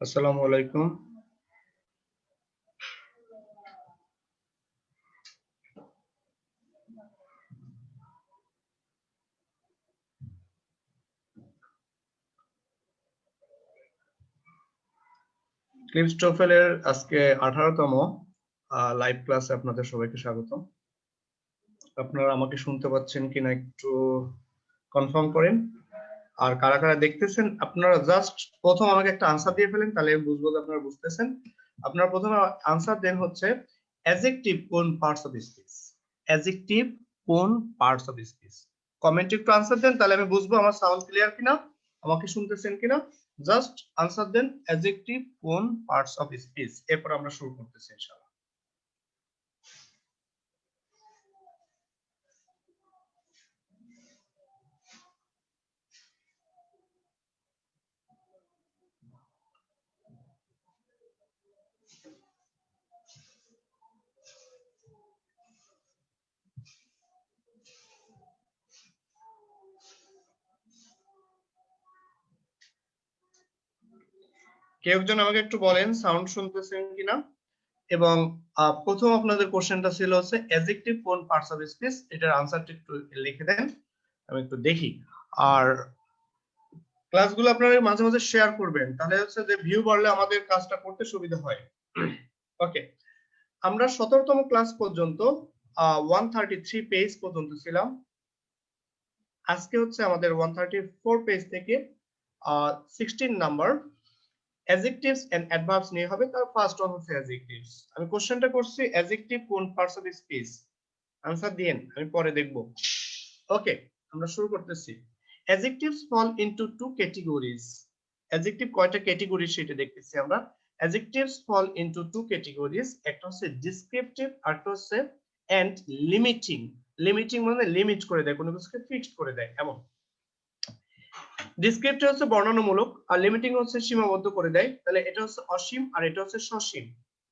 আসসালামু আলাইকুম। ক্লিপস্টোফেলের আজকে 18তম লাইভ ক্লাসে আপনাদের সবাইকে স্বাগত। আপনারা আমাকে শুনতে পাচ্ছেন কিনা একটু কনফার্ম করেন। আর কারা কারা দেখতেছেন আপনারা জাস্ট প্রথম আমাকে একটা আনসার দিয়ে ফেলেন, তাহলে বুঝবো যে আপনারা বুঝতেছেন। আপনারা প্রথমে আনসার দেন হচ্ছে অ্যাডজেক্টিভ কোন পার্টস অফ স্পিচ। অ্যাডজেক্টিভ কোন পার্টস অফ স্পিচ। কমেন্টে একটু আনসার দেন, তাহলে আমি বুঝবো আমার সাউন্ড ক্লিয়ার কিনা, আমাকে শুনতেছেন কিনা। জাস্ট আনসার দেন অ্যাডজেক্টিভ কোন পার্টস অফ স্পিচ। এরপর আমরা শুরু করতেছি ইনশাআল্লাহ। কেউ একজন আমাকে একটু বলেন সাউন্ড শুনতেছেন কিনা। এবং প্রথম আপনাদের কোশ্চেনটা ছিল হচ্ছে অ্যাডজেক্টিভ কোন পার্টস অফ স্পিচ, এটার আনসারটা একটু লিখে দেন, আমি একটু দেখি। আর ক্লাসগুলো আপনারা মাঝে মাঝে শেয়ার করবেন, তাহলে হচ্ছে যে ভিউ বাড়লে আমাদের কাজটা করতে সুবিধা হয়। ওকে, আমরা 17তম ক্লাস পর্যন্ত 133 পেজ পর্যন্ত ছিলাম। আজকে হচ্ছে আমাদের 134 পেজ থেকে 16 নাম্বার adjectives and adverbs নিয়ে হবে। তার ফার্স্ট ওয়ান হচ্ছে adjectives। আমি কোশ্চেনটা করছি adjective কোন পার্টস অফ স্পিচ, আনসার দিয়েন, আমি পরে দেখব। ওকে, আমরা শুরু করতেছি। adjectives fall into two categories। adjective কয়টা ক্যাটাগরি সেটা দেখতেছি আমরা। adjectives fall into two categories, একটা হচ্ছে descriptive আর একটা হচ্ছে and limiting। লিমিটিং মানে লিমিট করে দেয়, কোনো কিছুকে ফিক্সড করে দেয় এমন। ডিসক্রিপটিভ হচ্ছে বর্ণনামূলক আর লিমিটিং হচ্ছে সীমাবদ্ধ করে দেয়। তাহলে এটা হচ্ছে অসীম আর এটা হচ্ছে সসীম,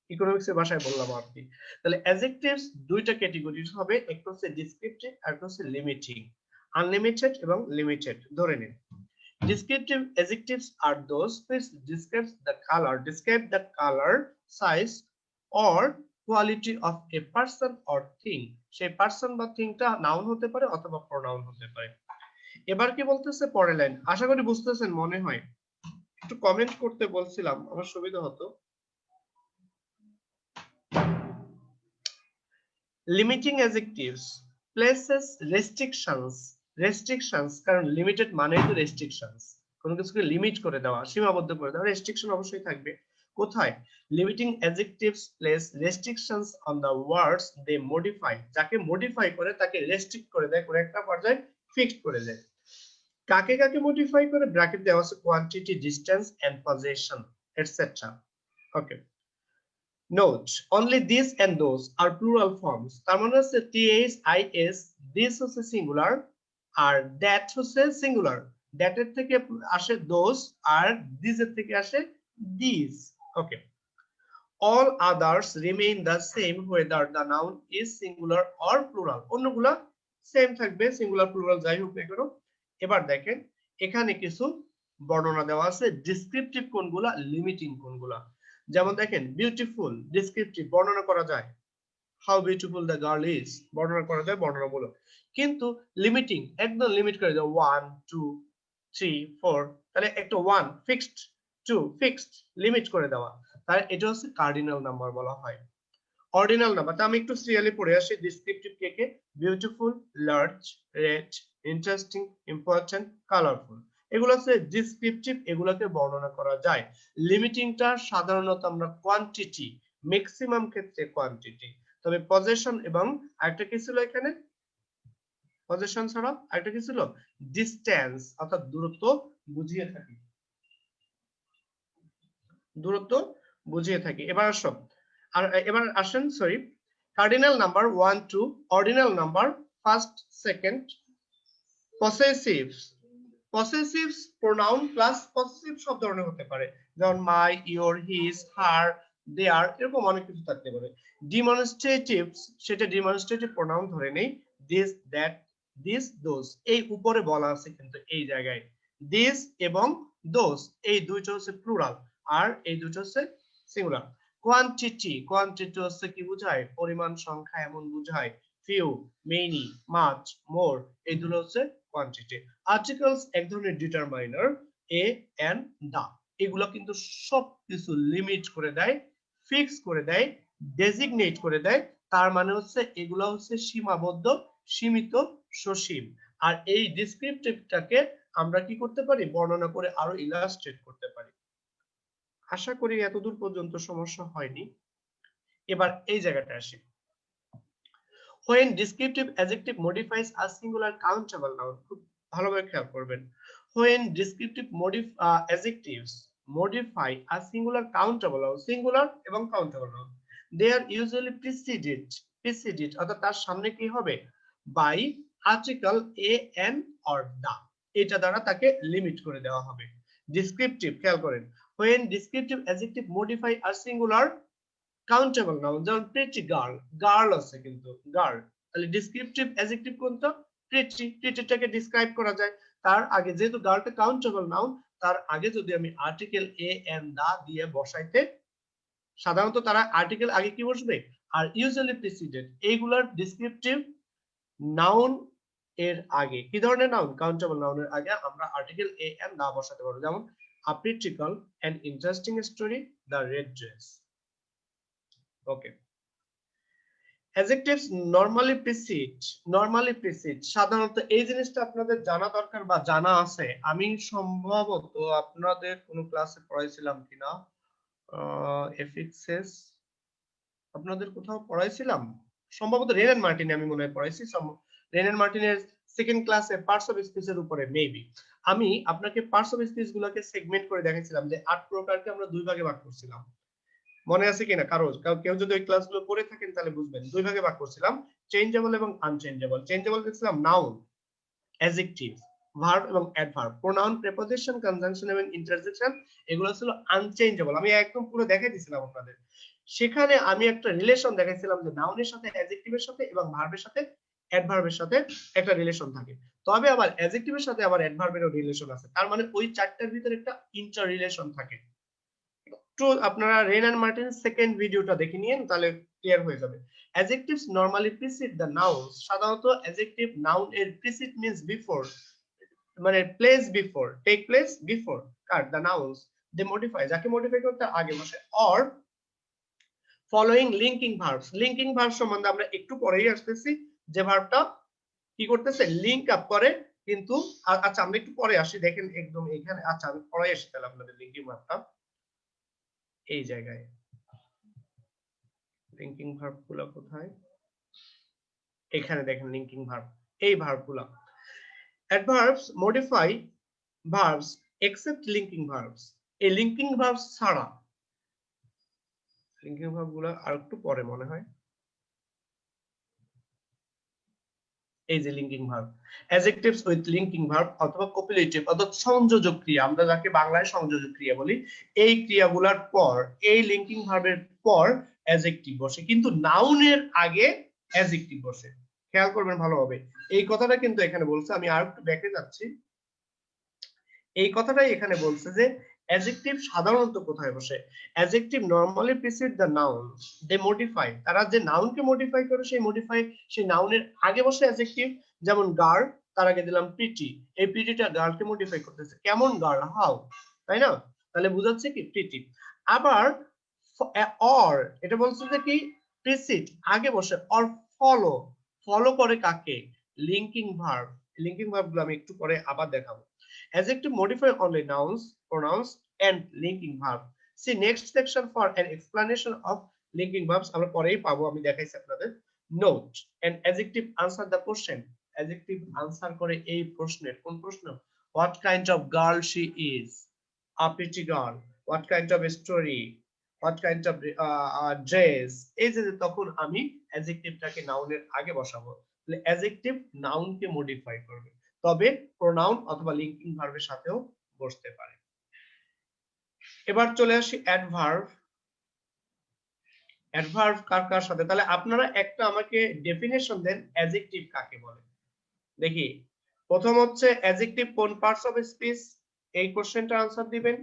ইকোনমিক্সের ভাষায় বললাম আর কি। তাহলে অ্যাডজেক্টিভস দুইটা ক্যাটাগরিজ হবে, একটা হচ্ছে ডিসক্রিপটিভ আর একটা হচ্ছে লিমিটিং। আনলিমিটেড এবং লিমিটেড ধরে নিন। Descriptive adjectives are those which describe the color, size or quality of a person or thing। সেই পারসন বা থিংটা নাউন হতে পারে অথবা প্রোনাউন হতে পারে। এবার কি বলতেছে পরের লাইন, আশা করি বুঝতেছেন মনে হয়। একটু কমেন্ট করতে বলছিলাম, আমার সুবিধা হতো। লিমিটিং অ্যাডজেক্টিভস প্লেসেস রেস্ট্রিকশনস, কারণ লিমিটেড মানেই তো রেস্ট্রিকশনস, কোনো কিছুকে লিমিট করে দেওয়া, সীমাবদ্ধ করে দেওয়া, রেস্ট্রিকশন অবশ্যই থাকবে। কোথায়? Limiting adjectives place restrictions on the words they modify. যাকে মডিফাই করে তাকে রেস্ট্রিক্ট করে দেয়, কোনো একটা পর্যায়ে ফিক্সড করে দেয়। কাকে কাকে মডিফাই করে? ব্র্যাকেট দেওয়া আছে quantity, distance and position etcetera. Okay, note only this and those are plural forms. তার মানে হচ্ছে টিএইচ আইএস, দিস হচ্ছে সিঙ্গুলার আর দ্যাট হচ্ছে সিঙ্গুলার। দ্যাট এর থেকে আসে দোজ আর দিস এর থেকে আসে this. Okay, all others remain the same whether the noun is singular or plural। অন্যগুলা সেম থাকবে, সিঙ্গুলার প্লুরাল যাই হোক না কেন। এবার দেখেন এখানে কিছু বর্ণনা দেওয়া আছে, ডিসক্রিপটিভ কোনগুলা, লিমিটিং কোনগুলা। যেমন দেখেন বিউটিফুল, ডিসক্রিপটিভ, বর্ণনা করা যায়। How beautiful the girl is, বর্ণনা করা যায়, বর্ণনামূলক। কিন্তু লিমিটিং একদম লিমিট করে দেয়, 1 2 3 4, তাহলে একটা 1 ফিক্সড, 2 ফিক্সড, লিমিট করে দেওয়া। তাহলে এটা হচ্ছে কার্ডিনাল নাম্বার বলা হয়। অর্ডিনাল নাম্বার, তা আমি একটু সিরিয়ালি পড়ে আসি। ডিসক্রিপটিভ কে কে? Beautiful, large, red, interesting, important, colourful. এগুলো হচ্ছে ডিসক্রিপটিভ, এগুলোকে বর্ণনা করা যায়। লিমিটিংটা সাধারণত আমরা কোয়ান্টিটি, ম্যাক্সিমাম ক্ষেত্রে কোয়ান্টিটি। তবে পজেশন এবং আরেকটা কি ছিল এখানে, পজেশন ছাড়া আরেকটা কি ছিল, ডিসটেন্স, অর্থাৎ দূরত্ব বুঝিয়ে থাকি, দূরত্ব বুঝিয়ে থাকি। এবার আসো, আর এবার আসেন, sorry, cardinal number 1 2, ordinal number first second. Possessives pronoun plus possessive সব ধরনের হতে পারে, যেমন মাই, ইওর, হিজ, হার, দেয়ার, এরকম অনেক কিছু থাকতে পারে। ডিমনস্ট্রেটিভস, সেটা ডিমনস্ট্রেটিভ প্রোনাউন ধরে নেই, দিস, দ্যাট, দিস, দোজ। এই উপরে বলা আছে কিন্তু এই জায়গায় দিস এবং দোজ, এই দুইটা হচ্ছে প্লুরাল। আর এই দুটো হচ্ছে সিঙ্গুলার। কোয়ান্টিটি, কোয়ান্টিটি হচ্ছে কি বোঝায়? পরিমাণ, সংখ্যা এমন বোঝায়। ফিউ, মেনি, মাচ, মোর, এই দুটো হচ্ছে কোয়ান্টিটি। আর্টিকেলস এক ধরনের ডিটারমাইনার, এ এন্ড দা, এগুলো কিন্তু সবকিছু লিমিট করে দেয়, ফিক্স করে দেয়, ডেজিগনেট করে দেয়। তার মানে হচ্ছে এগুলো হচ্ছে সীমাবদ্ধ, সীমিত, সসীম। আর এই ডেসক্রিপটিভটাকে আমরা কি করতে পারি? বর্ণনা করে আরো ইলাস্ট্রেট করতে পারি। আশা করি এতদূর পর্যন্ত সমস্যা হয়নি। এবার এই জায়গাটা আসি। When descriptive adjective modifies a singular countable noun, খুব ভালোভাবে খেয়াল করবেন। When descriptive adjectives modify a singular countable noun, singular এবং countable noun, they are usually preceded অর্থাৎ তার সামনে কি হবে? By article a, an or the, এটা দ্বারা তাকে লিমিট করে দেওয়া হবে। Descriptive, খেয়াল করেন, when descriptive adjective modify a singular countable noun, যেমন প্রিটি গার্ল, গার্ল আছে কিন্তু গার্ল, তাহলে ডেসক্রিপটিভ অ্যাডজেক্টিভ কোনটা? প্রিটি, প্রিটিটাকে ডিসক্রাইব করা যায়। তার আগে যেহেতু গার্লটা কাউন্টেবল নাউন, তার আগে যদি আমি আর্টিকেল এ এন্ড দা দিয়ে বসাইতে, সাধারণত তারা আর্টিকেল আগে কি বসবে? আর ইউজুয়ালি প্রিসিডেড, এইগুলার ডেসক্রিপটিভ নাউন এর আগে, কি ধরনের নাউন? কাউন্টেবল নাউনের আগে আমরা আর্টিকেল এ এন্ড দা বসাতে পারবো। যেমন আ pretty girl, an interesting story, the red dress. Okay, adjectives normally precede, সাধারণত এই জিনিসটা আপনাদের জানা দরকার বা জানা আছে। আমি সম্ভবত আপনাদের কোন ক্লাসে পড়াইছিলাম কিনা, এফিক্সেস আপনাদের কোথাও পড়াইছিলাম, সম্ভবত রেন এন্ড মার্টিনে আমি মনে হয় পড়াইছি। রেন এন্ড মার্টিনের সেকেন্ড ক্লাসে পার্টস অফ স্পিচ এর উপরে মেবি আমি আপনাকে পার্টস অফ স্পিচ গুলোকে সেগমেন্ট করে দেখাইছিলাম যে 8 প্রকারকে আমরা দুই ভাগে ভাগ করছিলাম। মনে আছে কিনা কারো? কেউ যদি ওই ক্লাসগুলো পড়ে থাকেন তাহলে বুঝবেন। দুই ভাগে ভাগ করছিলাম, চেঞ্জেবল এবং আনচেঞ্জেবল। চেঞ্জেবল দেখছিলাম নাউন, অ্যাডজেক্টিভ, ভার্ব এবং অ্যাডভার্ব, প্রোনাউন, প্রিপোজিশন, কনজাংশন এবং ইন্টারজেকশন, এগুলো ছিল আনচেঞ্জেবল। আমি একদম পুরো দেখাই দিয়েছিলাম আপনাদের। সেখানে আমি একটা রিলেশন দেখাইছিলাম যে নাউনের সাথে অ্যাডজেক্টিভের সাথে এবং ভার্বের সাথে অ্যাডভার্বের সাথে একটা রিলেশন থাকে। তবে আবার অ্যাডজেক্টিভের সাথে আবার অ্যাডভার্বেরও রিলেশন আছে। তার মানে ওই চারটার ভিতরে একটা ইন্টার রিলেশন থাকে। একটু আপনারা রেন এন্ড মার্টিন সেকেন্ড ভিডিওটা দেখে নিন, তাহলে ক্লিয়ার হয়ে যাবে। Adjectives normally precede the nouns, সাধারণত অ্যাডজেক্টিভ নাউন এর প্রিসিড মিন্স বিফোর, মানে place before, take place before কার দ্য নাউন্স, দে মডিফাই, যাকে মডিফাই করতে আগে বসে, or following linking verbs. Linking verb সম্বন্ধে আমরা একটু পরেই আসতেছি, যে ভার্বটা কি করতেছে? লিংক আপ করে। কিন্তু আচ্ছা আমরা একটু পরে আসি, দেখেন একদম এখানে। আচ্ছা আমি পরে আসি তাহলে আপনাদের লিঙ্কিং ভার্বটা এই জায়গায়। লিঙ্কিং ভার্ব গুলো কোথায়? এখানে দেখেন লিঙ্কিং ভার্ব, এই ভার্ব গুলো। Adverbs modify verbs except linking verbs, এই লিঙ্কিং ভার্বস ছাড়া। লিঙ্কিং ভার্ব গুলো আর একটু পরে মনে হয়। এই যে linking verb, adjectives with linking verb অথবা কপিলেটিভ অর্থাৎ সংযোজক ক্রিয়া, আমরা যাকে বাংলায় সংযোজক ক্রিয়া বলি, এই ক্রিয়াগুলোর পর, এই লিঙ্কিং ভার্বের পর অ্যাডজেক্টিভ বসে, কিন্তু নাউনের আগে অ্যাডজেক্টিভ বসে। খেয়াল করবেন ভালোভাবে, এই কথাটা কিন্তু এখানে বলছে। আমি আর একটু ব্যাকে যাচ্ছি, এই কথাটাই এখানে বলছে যে অ্যাডজেক্টিভ সাধারণত কোথায় বসে? Adjective normally precede the noun, they modify, তারা যে নাউনকে মডিফাই করে সেই নাউনের আগে বসে অ্যাডজেক্টিভ। যেমন গার্ল, তার আগে দিলাম প্রিটি, এই প্রিটিটা গার্লকে মডিফাই করতেছে। কেমন গার্ল? হাউ, তাই না? তাহলে বুঝাচ্ছে কি প্রিটি। আবার অর, এটা বলছে যে কি প্রিসিড আগে বসে, অর ফলো, ফলো করে কাকে? Linking verb. লিঙ্কিং ভার্ব গুলো আমি একটু পরে আবার দেখাবো। Adjective modify only nouns, pronouns and linking verb. See next section for an explanation of linking verbs. আমরা পরেই পাবো, আমি দেখাইছি আপনাদের। Note, an adjective answer the question. Adjective answer করে এই প্রশ্নের, কোন প্রশ্ন? What kind of girl she is? A pretty girl. What kind of story? What kind of dress? এই যে তখন আমি adjectiveটাকে নাউনের আগে বসাবো, তাহলে adjective নাউনকে মডিফাই করবে, তবে প্রোনাউন অথবা লিঙ্কিং ভার্বের সাথেও বসতে পারে। এবার চলে আসি অ্যাডভার্ব। অ্যাডভার্ব কার কার সাথে? তাহলে আপনারা একটা আমাকে ডেফিনেশন দেন, অ্যাডজেক্টিভ কাকে বলে। দেখি, প্রথম হচ্ছে অ্যাডজেক্টিভ কোন পার্টস অফ স্পিচ, এই কোশ্চেনটা আনসার দিবেন।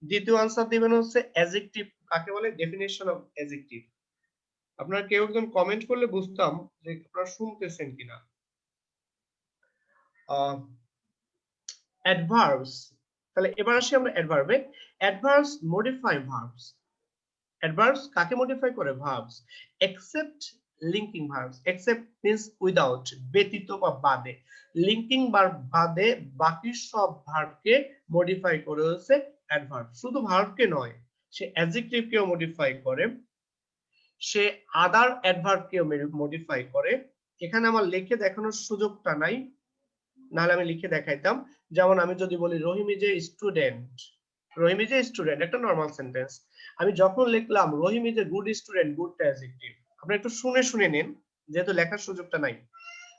দ্বিতীয় আনসার দিবেন হচ্ছে অ্যাডজেক্টিভ কাকে বলে, ডেফিনেশন অফ অ্যাডজেক্টিভ। আপনারা কেউ একজন কমেন্ট করলে বুঝতাম যে আপনারা শুনতেছেন কিনা। অ্যাডভার্বস, তাহলে এবার আসি আমরা অ্যাডভার্বে। Adverbs modify verbs. অ্যাডভার্বস কাকে মডিফাই করে, verbs. Except linking verbs, except means without, ব্যতীত বা বাদে। লিঙ্কিং ভার্ব বাদে বাকি সব ভার্বকে মডিফাই করে হচ্ছে অ্যাডভার্ব। শুধু ভার্বকে নয়, সে অ্যাডজেক্টিভকেও মডিফাই করে, সে আদার অ্যাডভার্বকেও মডিফাই করে। এখানে আমার লিখে দেখানোর সুযোগটা নাই, নাহলে আমি লিখে দেখাইতাম। যেমন আমি যদি বলি Rahim is a student, Rahim is a student, একটা নরমাল সেন্টেন্স। আমি যখন লিখলাম Rahim is a good student, গুডটা অ্যাডজেক্টিভ। আপনি একটু শুনে শুনে নেন, যেহেতু লেখার সুযোগটা নাই।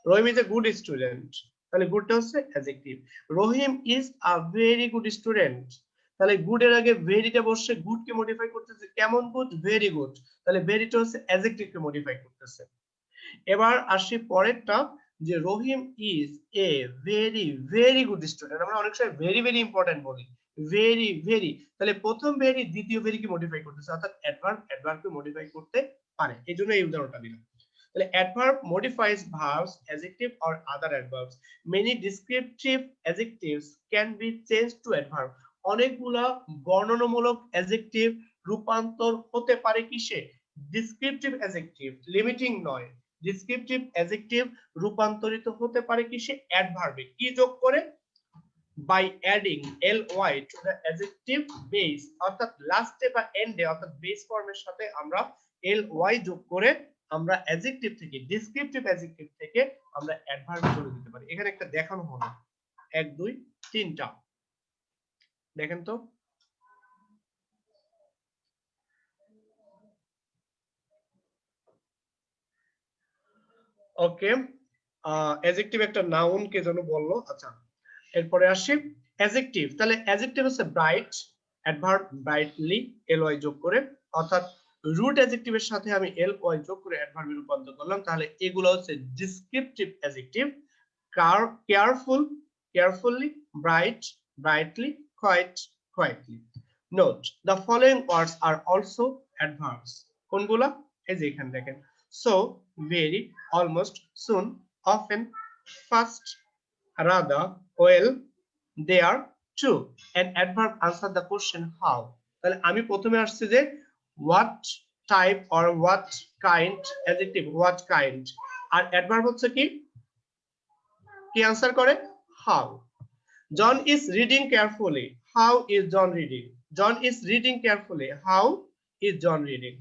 Rahim is a good student, তাহলে গুডটা হচ্ছে adjective. Rahim is a very good student, তাহলে গুড এর আগে ভেরিটা বসে গুড কে মডিফাই করতেছে, কেমন গুড, ভেরি গুড, তাহলে ভেরিটা হচ্ছে অ্যাডজেক্টিভ কে মডিফাই করতেছে। এবার আসি পরেরটা, যে Rahim is a very very good student. আমরা অনেক সময় ভেরি ভেরি ইম্পর্টেন্ট বলি, ভেরি ভেরি, তাহলে প্রথম ভেরি দ্বিতীয় ভেরি কি মডিফাই করতেছে, অর্থাৎ অ্যাডভার্ব অ্যাডভার্বকে মডিফাই করতে পারে, এইজন্য এই উদাহরণটা দিলাম। তাহলে adverb modifies verbs, adjective or other adverbs. Many descriptive adjectives can be changed to adverb. অনেকগুলা বর্ণনামূলক অ্যাডজেক্টিভ রূপান্তর হতে পারে কিসে, ডেসক্রিপটিভ অ্যাডজেক্টিভ, লিমিটিং নয়। ডেসক্রিপটিভ অ্যাডজেক্টিভ রূপান্তরিত হতে পারে কিসে, অ্যাডভার্বে। কি যোগ করে, by adding ly to the adjective base, অর্থাৎ লাস্টে বা এন্ডে অর্থাৎ বেস ফর্মের সাথে আমরা ly যোগ করে আমরা অ্যাডজেক্টিভ থেকে, ডেসক্রিপটিভ অ্যাডজেক্টিভ থেকে আমরা অ্যাডভার্বে চলে যেতে পারি। এখানে একটা দেখানো হলো 1 2 3টা, দেখেন তো। ওকে, অ্যাডজেক্টিভ একটা নাউন কে যেন বললো, আচ্ছা এরপরে আসি অ্যাডজেক্টিভ। তাহলে অ্যাডজেক্টিভ হচ্ছে ব্রাইট, অ্যাডভার্ব ব্রাইটলি ly যোগ করে, অর্থাৎ রুট অ্যাডজেক্টিভের সাথে আমি ly যোগ করে অ্যাডভার্বে রূপান্তর করলাম, তাহলে এগুলো হচ্ছে descriptive adjective. Careful, carefully, bright, brightly, quiet, quietly. Note the following words are also adverbs. কোনগুলা, এই যে এখানে দেখেন, so, very, almost, soon, often, fast, rather, well, there, true. An adverb answer the question how. তাহলে আমি প্রথমে আসছে যে what type or what kind, adjective what kind, R adverb হচ্ছে কি, কি আনসার করে, how. John is reading carefully. How is John reading? John is reading carefully. How is John reading?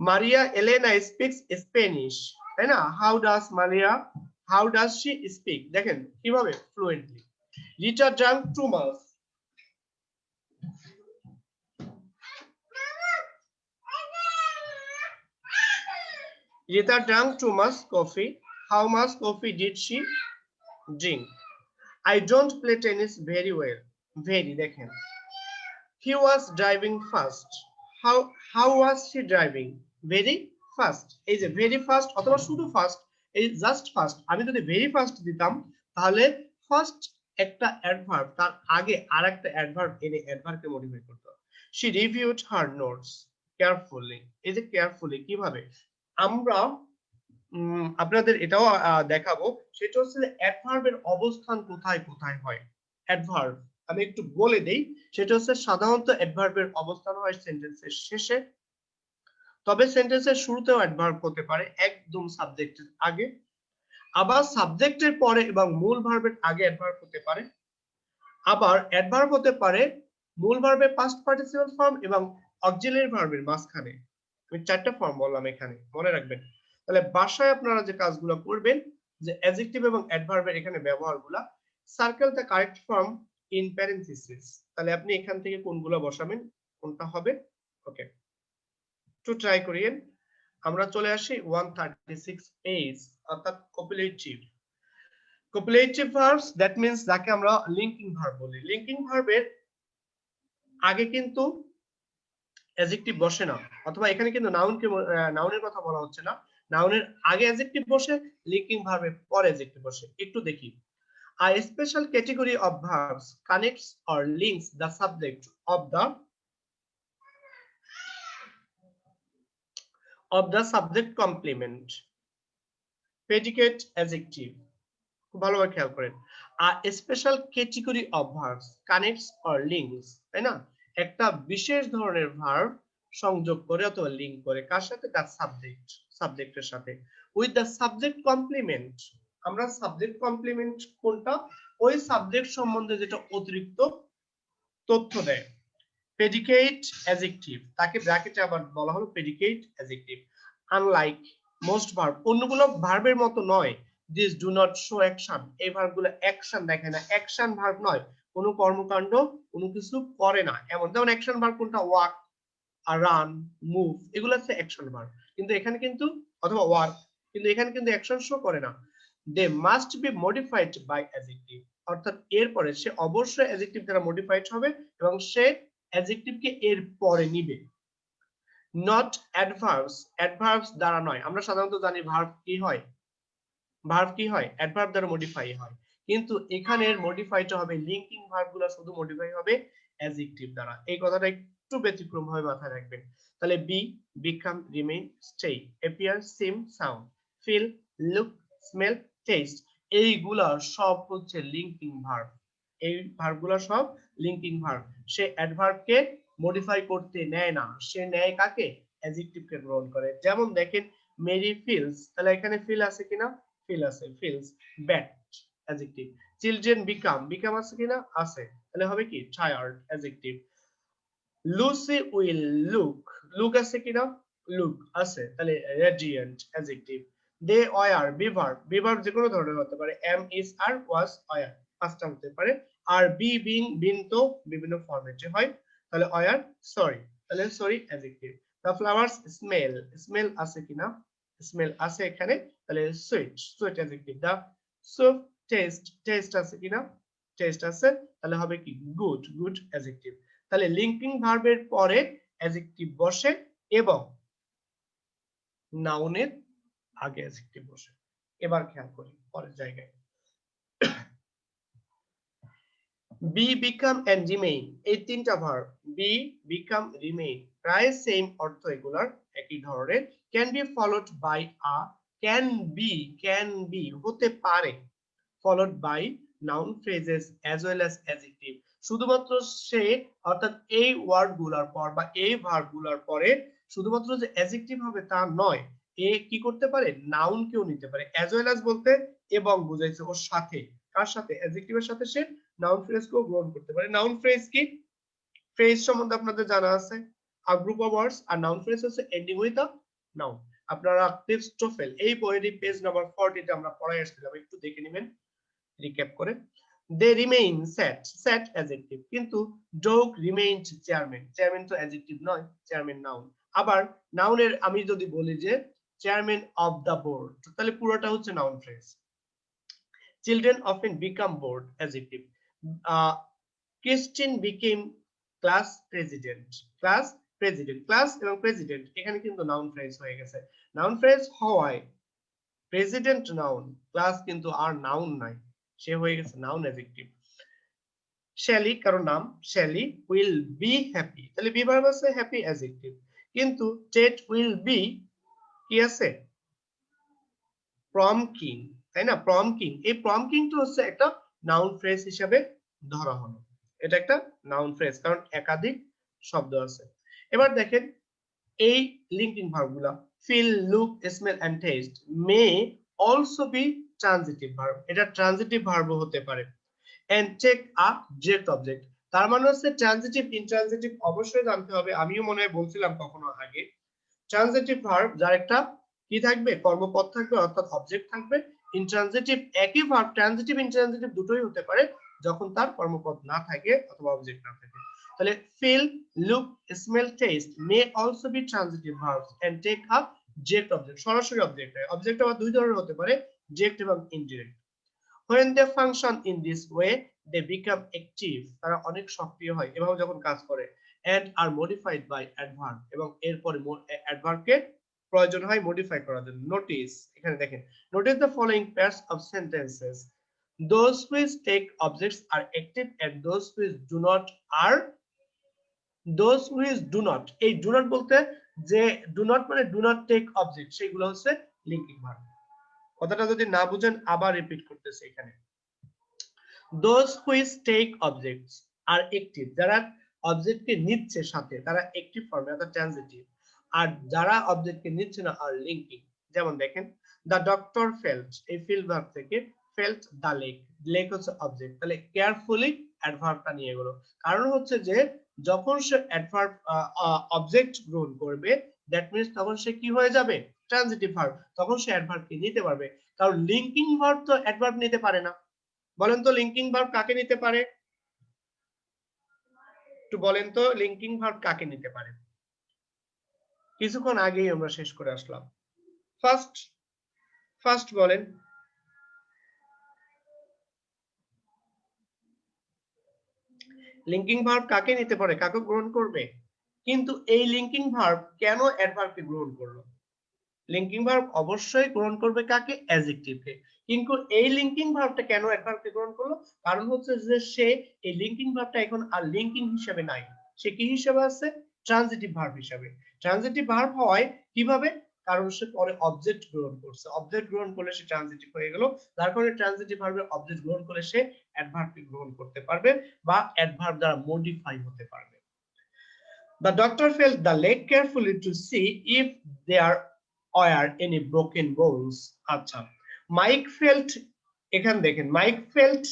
Maria Elena speaks Spanish, তাই না? How does Maria, how does she speak? দেখেন কিভাবে fluently. Rita drank too much. Rita drank too much coffee. How much coffee did she drink? I don't play tennis very well. Very, দেখেন. He was driving fast. How was he driving? Very fast. এই যে very fast অথবা শুধু fast, এই just fast, আমি যদি very fast দিতাম তাহলে ফার্স্ট একটা অ্যাডভার্ব তার আগে আরেকটা অ্যাডভার্ব এনে অ্যাডভার্বকে মডিফাই করতে হবে। She reviewed her notes carefully. এই যে carefully কিভাবে আমরা আপনাদের এটাও দেখাবো, সেটা হচ্ছে অ্যাডভার্বের অবস্থান কোথায় কোথায় হয়। অ্যাডভার্ব আমি একটু বলে দেই, সেটা হচ্ছে সাধারণত অ্যাডভার্বের অবস্থান হয় সেন্টেন্সের শেষে, তবে সেন্টেন্সের শুরুতেও অ্যাডভার্ব হতে পারে একদম সাবজেক্টের আগে, আবার সাবজেক্টের পরে এবং মূল ভার্বের আগে অ্যাডভার্ব হতে পারে, আবার অ্যাডভার্ব হতে পারে মূল ভার্বের পাস্ট পার্টিসিপল ফর্ম এবং অক্সিলিয়ারি ভার্বের মাঝখানে। আমি 4টা ফর্ম বললাম এখানে, মনে রাখবেন। তাহলে বাসায় আপনারা যে কাজগুলো করবেন, যে অ্যাডজেক্টিভ এবং অ্যাডভার্বের এখানে ব্যবহারগুলো, circle the correct form in parenthesis, তাহলে আপনি এখান থেকে কোনগুলো বসাবেন, কোনটা হবে। ওকে, একটু ট্রাই করিয়েন। আমরা চলে আসি 136 পেজ, অর্থাৎ কপিলেটিভ। কপিলেটিভ ভার্বস দ্যাট মিন্স যাকে আমরা লিঙ্কিং ভার্ব বলি। লিঙ্কিং ভার্বের আগে কিন্তু অ্যাডজেক্টিভ বসে না, অথবা এখানে কিন্তু নাউনের কথা বলা হচ্ছে না, নাউনের আগে অ্যাডজেক্টিভ বসে, লিঙ্কিং ভার্বের পরে অ্যাডজেক্টিভ বসে। একটু দেখি, A special category of verbs connects or links the subject of the subject complement. Predicate adjective. খুব ভালোভাবে খেয়াল করেন। A special category of verbs connects or links, তাই না? একটা বিশেষ ধরনের ভার্ব সংযোগ করে অথবা লিংক করে কার সাথে? তার সাবজেক্টের সাথে। With the subject complement. আমরা সাবজেক্ট কমপ্লিমেন্ট কোনটা? ওই সাবজেক্ট সম্বন্ধে যেটা অতিরিক্ত তথ্য দেয়। প্রেডিকেট অ্যাডজেক্টিভ, তাকে ব্র্যাকেটে আবার বলা হলো predicate adjective. Unlike most verb, অন্যগুলো ভার্বের মতো নয়। This do not show action, এই ভার্বগুলো অ্যাকশন দেখায় না, অ্যাকশন ভার্ব নয়, কোনো কর্মকাণ্ড কোনো কিছু করে না এমন। যেমন অ্যাকশন ভার্ব কোনটা? ওয়াক, রান, মুভ, এগুলো হচ্ছে অ্যাকশন ভার্ব। কিন্তু এখানে কিন্তু, অথবা ওয়ার্ক, কিন্তু এখানে কিন্তু অ্যাকশন শো করে না। They must be modified by adjective, অর্থাৎ এরপরে সে অবশ্যই অ্যাডজেক্টিভ দ্বারা মডিফাইড হবে এবং সে অ্যাডজেক্টিভকে এর পরে নিবে। নট অ্যাডভার্বস, অ্যাডভার্বস দ্বারা নয়। আমরা সাধারণত জানি ভার্ব কি হয়, অ্যাডভার্ব দ্বারা মডিফাই হয়, কিন্তু এখানের মডিফাইটা হবে লিংকিং ভার্বগুলো শুধু মডিফাই হবে অ্যাডজেক্টিভ দ্বারা। এই কথাটা একটু ব্যতিক্রম ভাবে মাথায় রাখবেন। তাহলে be, become, remain, stay, appear, seem, sound, feel, look, smell, taste, এইগুলা সব হচ্ছে লিংকিং ভার্ব। এই ভার্বগুলো সব লিংকিং ভার্ব। সে অ্যাডভার্বকে মডিফাই করতে নেয় না, সে নেয় কাকে? অ্যাডজেক্টিভকে গ্রহণ করে। যেমন দেখেন মেরি ফিলস, তাহলে এখানে ফিল আছে কিনা? ফিল আছে, feels. Bad adjective. Children become আছে কিনা? আছে, তাহলে হবে কি? Tired adjective. Lucy will look আছে কিনা? লুক আছে, তাহলে radiant adjective. They were be verb যে কোনো ধরনের হতে পারে, am, is, are, was, were, পাঁচটা হতে পারে। আর বিং তো বিভিন্ন ফরম্যাটে হয়, তাহলে ওয়ার সরি, তাহলে sorry adjective. The flowers smell আছে কিনা? স্মেল আছে এখানে, তাহলে sweet adjective. The soup test আছে কিনা? টেস্ট আছে, তাহলে হবে কি? Good adjective. তাহলে লিংকিং ভার্বের পরে অ্যাডজেক্টিভ বসে এবং নাউনের আগে অ্যাডজেক্টিভ বসে। এবার খেয়াল করি পরের জায়গায়, বি, বিকাম এন্ড রিমেইন, এই তিনটা ভার্ব বি, বিকাম, রিমেইন প্রায় সেম অর্থ, এগুলার একই ধরনের। Can be followed by a, can be হতে পারে, followed by noun phrases as well as adjective. শুধুমাত্র সে, অর্থাৎ এই ওয়ার্ড গুলার পর বা এই ভার্ব গুলার পরে শুধুমাত্র যে অ্যাডজেক্টিভ হবে তা নয়, এ কি করতে পারে? নাউন কেও নিতে পারে। অ্যাজ ওয়েল অ্যাজ বলতে এবং বুঝাইছে ওর সাথে, কার সাথে? অ্যাডজেক্টিভের সাথে সে নাউন ফ্রেজ কেও গ্রহণ করতে পারে। নাউন ফ্রেজ কি? ফ্রেজ সম্বন্ধে আপনাদের জানা আছে, আ গ্রুপ অফ ওয়ার্ডস, আর নাউন ফ্রেজ হচ্ছে এন্ডিং উইথ আ নাউন। আপনারা ক্লিপস্টোফেল এই বইয়ের পেজ নাম্বার 40 তে আমরা পড়াই আসছিলাম, একটু দেখে নেবেন রিক্যাপ করে। দে রিমেইন স্যাট অ্যাডজেক্টিভ, কিন্তু ডগ রিমেইনড চেয়ারম্যান তো অ্যাডজেক্টিভ নয়, চেয়ারম্যান নাউন। আবার নাউনের আমি যদি বলি যে চেয়ারম্যান অফ দা বোর্ড, তাহলে পুরোটা হচ্ছে noun phrase. Children often become bored adjective. Christine became class president, class এবং প্রেসিডেন্ট এখানে কিন্তু নাউন ফ্রেজ হয়ে গেছে। নাউন ফ্রেজ হওয়ায় প্রেসিডেন্ট নাউন, ক্লাস কিন্তু আর নাউন নাই, সে হয়ে গেছে নাউন অ্যাডজেক্টিভ। শ্যালি কারণ নাম, শ্যালি উইল বি হ্যাপি, তাহলে বি ভার্ব আছে, হ্যাপি অ্যাডজেক্টিভ। কিন্তু টেট উইল বি কি আছে? প্রম কিং, তাই না? প্রম কিং, এই প্রম কিং তো হচ্ছে একটা নাউন ফ্রেজ হিসেবে ধরা হলো, এটা একটা নাউন ফ্রেজ কারণ একাধিক শব্দ আছে। এবার দেখেন এই লিঙ্কিং ভার্বগুলা, feel, look, smell and taste may also be transitive verb, এটা ট্রানজিটিভ ভার্বও হতে পারে। And take a direct object, তার মানে হচ্ছে ট্রানজিটিভ ইনট্রানজিটিভ অবশ্যই জানতে হবে। আমিও মনে হয় বলছিলাম কখনো আগে, ট্রানজিটিভ ভার্ব যার একটা কি থাকবে? কর্মপদ থাকবে, অর্থাৎ অবজেক্ট থাকবে। ইনট্রানজিটিভ একই ভার্ব ট্রানজিটিভ ইনট্রানজিটিভ দুটোই হতে পারে যখন তার কর্মপদ না থাকে অথবা অবজেক্ট না থাকে। তাহলে feel, look, smell, taste may also be transitive verbs and take up direct object, সরাসরি অবজেক্ট হয়। অবজেক্ট আবার দুই ধরনের হতে পারে, ডিরেক্ট এবং indirect. when they function in this way they become active, তারা অনেক সক্রিয় হয় এভাবে যখন কাজ করে। and are modified by adverb, এবং এরপরে adverb কে প্রয়োজন হয় মডিফাই করার জন্য। নোটিস, এখানে দেখেন notice the following pairs of sentences, those which take objects are active and those which do not are those which do not, এই do not বলতে যে do not মানে do not take object, সেগুলো হচ্ছে linking verb. কথাটা যদি না বুঝেন আবার রিপিট করতেছি এখানে। those which take objects are active, যারা অবজেক্টকে নিচ্ছে সাথে তারা অ্যাক্টিভ ফর্মে অর্থাৎ ট্রানজিটিভ, আর যারা অবজেক্টকে নিচ্ছে না আর লিঙ্কিং। যেমন দেখেন the doctor felt, এই ফিল ভার্ব থেকে felt the lake, lake হচ্ছে অবজেক্ট, তাহলে কেয়ারফুলি অ্যাডভার্বটা নিয়ে গেল। কারণ হচ্ছে যে যখন সে অ্যাডভার্ব অবজেক্ট গ্রহণ করবে দ্যাট মিন্স তখন সে কি হয়ে যাবে, ট্রানজিটিভ ভার্ব, তখন সে অ্যাডভার্বকে নিতে পারবে। কারণ লিঙ্কিং ভার্ব তো অ্যাডভার্ব নিতে পারে না। বলেন তো লিঙ্কিং ভার্ব কাকে নিতে পারে, একটু বলেন তো লিঙ্কিং ভার্ব কাকে নিতে পারে? কিছুক্ষণ আগেই আমরা শেষ করে আসলাম। ফার্স্ট বলেন। লিঙ্কিং ভার্ব কাকে নিতে পারে, কাকে গ্রহণ করবে? কিন্তু এই লিঙ্কিং ভার্ব কেন অ্যাডভার্বকে গ্রহণ করলো? লিঙ্কিং ভার্ব অবশ্যই গ্রহণ করবে কাকে, অ্যাডজেক্টিভকে। কিন্তু এই লিঙ্কিং ভার্বটা কেন অ্যাডভার্বকে গ্রহণ করলো? কারণ হচ্ছে যে সে এই লিঙ্কিং ভার্বটা এখন আর লিঙ্কিং হিসেবে নাই, সে কি হিসেবে আছে, ট্রানজিটিভ ভার্ব হিসেবে। ট্রানজিটিভ ভার্ব হয় কিভাবে, কারণ সে পরে অবজেক্ট গ্রহণ করছে, অবজেক্ট গ্রহণ করলে সে ট্রানজিটিভ হয়ে গেল। যার কারণে ট্রানজিটিভ ভার্বের অবজেক্ট গ্রহণ করলে সে অ্যাডভার্বকে গ্রহণ করতে পারবে বা অ্যাডভার্ব দ্বারা মডিফাই হতে পারবে। The doctor felt the lake carefully to see if there were any broken bones. আচ্ছা, মাইক ফেল্ট, এখানে দেখেন মাইক ফেল্ট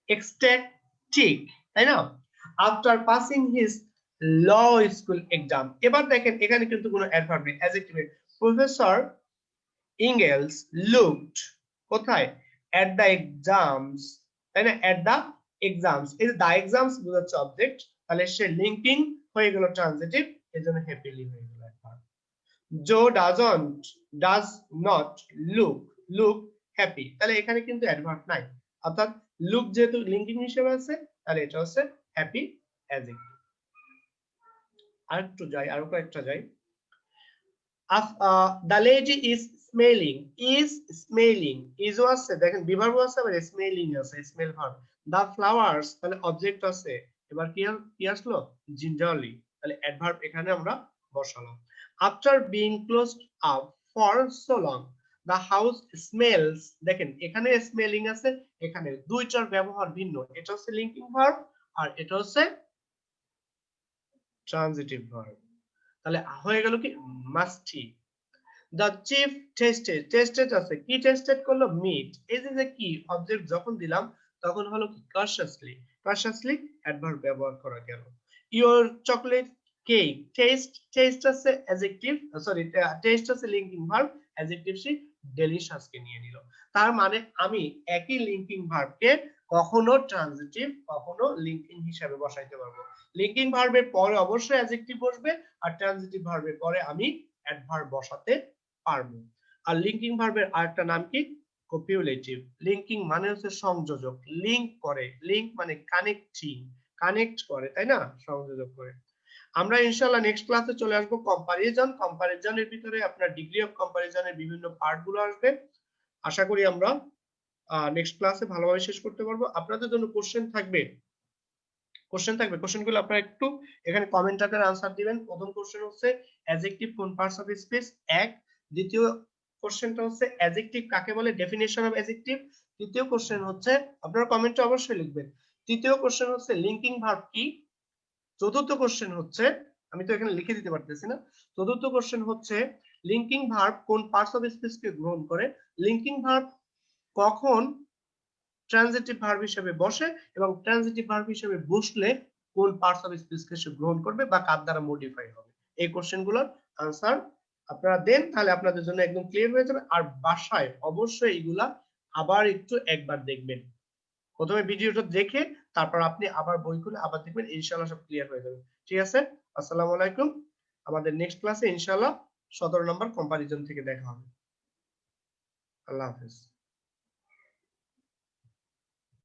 ecstatic, তাই না, after passing his law school exam। এবার দেখেন এখানে কিন্তু কোনো অ্যাডভার্ব নেই, অ্যাডজেক্টিভ। প্রফেসর ইংগেলস looked কোথায়, at the exams, তাই না, at the exams, এই the exams বোঝাচ্ছে অবজেক্ট, তাহলে সে লিঙ্কিং হয়ে গেল ট্রানজিটিভ, এজন্য হ্যাপিলি হয়ে গেল adverb. Joe does not look happy, তাহলে এখানে কিন্তু অ্যাডভার্ব নাই, অর্থাৎ লুক যেহেতু লিঙ্কিং হিসেবে আছে তাহলে এটা হচ্ছে হ্যাপি অ্যাডজেক্টিভ। আরেকটু যাই, আরো কয়েকটা যাই। the lady is smelling, is আছে, দেখেন বিভার্ব আছে আবার স্মেলিং আছে, স্মেল ভার্ব। the flowers তাহলে অবজেক্ট আছে, এবার কি আসলো, gingerly, তাহলে অ্যাডভার্ব এখানে আমরা বসালাম। after being closed up for so long the house smells, দেখেন এখানে স্মেলিং আছে, এখানে দুইটার ব্যবহার ভিন্ন, এটা হচ্ছে লিঙ্কিং ভার্ব আর এটা হচ্ছে ট্রানজিটিভ ভার্ব। তাহলে হয়ে গেল কি, মাস্টি। the chief tested আছে, কি টেস্টেড করলো, মিট। এই যে কি অবজেক্ট যখন দিলাম তখন হলো কি cautiously অ্যাডভার্ব ব্যবহার করা গেল। your chocolate cake, টেস্ট আছে অ্যাডজেক্টিভ, সরি টেস্ট আছে লিঙ্কিং ভার্ব, অ্যাডজেক্টিভ সে ডেলিশিয়াস কে নিয়ে নিল। তার মানে আমি একই লিঙ্কিং ভার্বকে কখনো ট্রানজিটিভ কখনো লিঙ্কিং হিসাবে বসাইতে পারবো। লিঙ্কিং ভার্বের পরে অবশ্যই অ্যাডজেক্টিভ বসবে আর ট্রানজিটিভ ভার্বের পরে আমি অ্যাডভার্ব বসাতে পারবো। আর লিঙ্কিং ভার্বের আরেকটা নাম কি, কপিউলেটিভ। লিঙ্কিং মানে হচ্ছে সংযোজক, লিংক করে, লিংক মানে কানেক্ট করে, তাই না, সংযোজক করে। আমরা ইনশাআল্লাহ নেক্সট ক্লাসে চলে আসবো কম্পারিজনের ভিতরে আপনার ডিগ্রি অফ কম্পারিজনের বিভিন্ন পার্ট গুলো আসবে। আশা করি আমরা নেক্সট ক্লাসে ভালোভাবে শেষ করতে পারবো। আপনাদের জন্য কোশ্চেন থাকবে, কোশ্চেনগুলো আপনারা একটু এখানে কমেন্ট আকারে आंसर দিবেন। প্রথম কোশ্চেন হচ্ছে অ্যাডজেক্টিভ কোন পার্টস অফ স্পিচ, এক। দ্বিতীয় কোশ্চেনটা হচ্ছে অ্যাডজেক্টিভ কাকে বলে, ডেফিনিশন অফ অ্যাডজেক্টিভ। তৃতীয় কোশ্চেন হচ্ছে, আপনারা কমেন্টে অবশ্যই লিখবেন, তৃতীয় কোশ্চেন হচ্ছে লিঙ্কিং ভার্ব কি। চতুর্থ কোশ্চেন হচ্ছে, আমি তো এখানে লিখে দিতে পারতেছি না, চতুর্থ কোশ্চেন হচ্ছে লিঙ্কিং ভার্ব কোন পার্টস অফ স্পিচ কে গ্রহণ করে, লিঙ্কিং ভার্ব কখন ট্রানজিটিভ ভার্ব হিসেবে বসে এবং ট্রানজিটিভ ভার্ব হিসেবে বসলে কোন পার্টস অফ স্পিচ কে সে গ্রহণ করবে বা কার দ্বারা মডিফাই হবে। এই কোশ্চেনগুলোর आंसर আপনারা দেন, তাহলে আপনাদের জন্য একদম ক্লিয়ার হয়ে যাবে। আর বাসায় অবশ্যই এগুলা আবার একটু একবার দেখবেন, প্রথমে ভিডিওটা দেখে তারপর আপনি আবার বই খুলে আবার দেখবেন, ইনশাআল্লাহ সব ক্লিয়ার হয়ে যাবে। ঠিক আছে, আসসালামু আলাইকুম। আমাদের নেক্সট ক্লাসে ইনশাআল্লাহ 17 নম্বর কম্পারিজন থেকে দেখা হবে। আল্লাহ হাফেজ।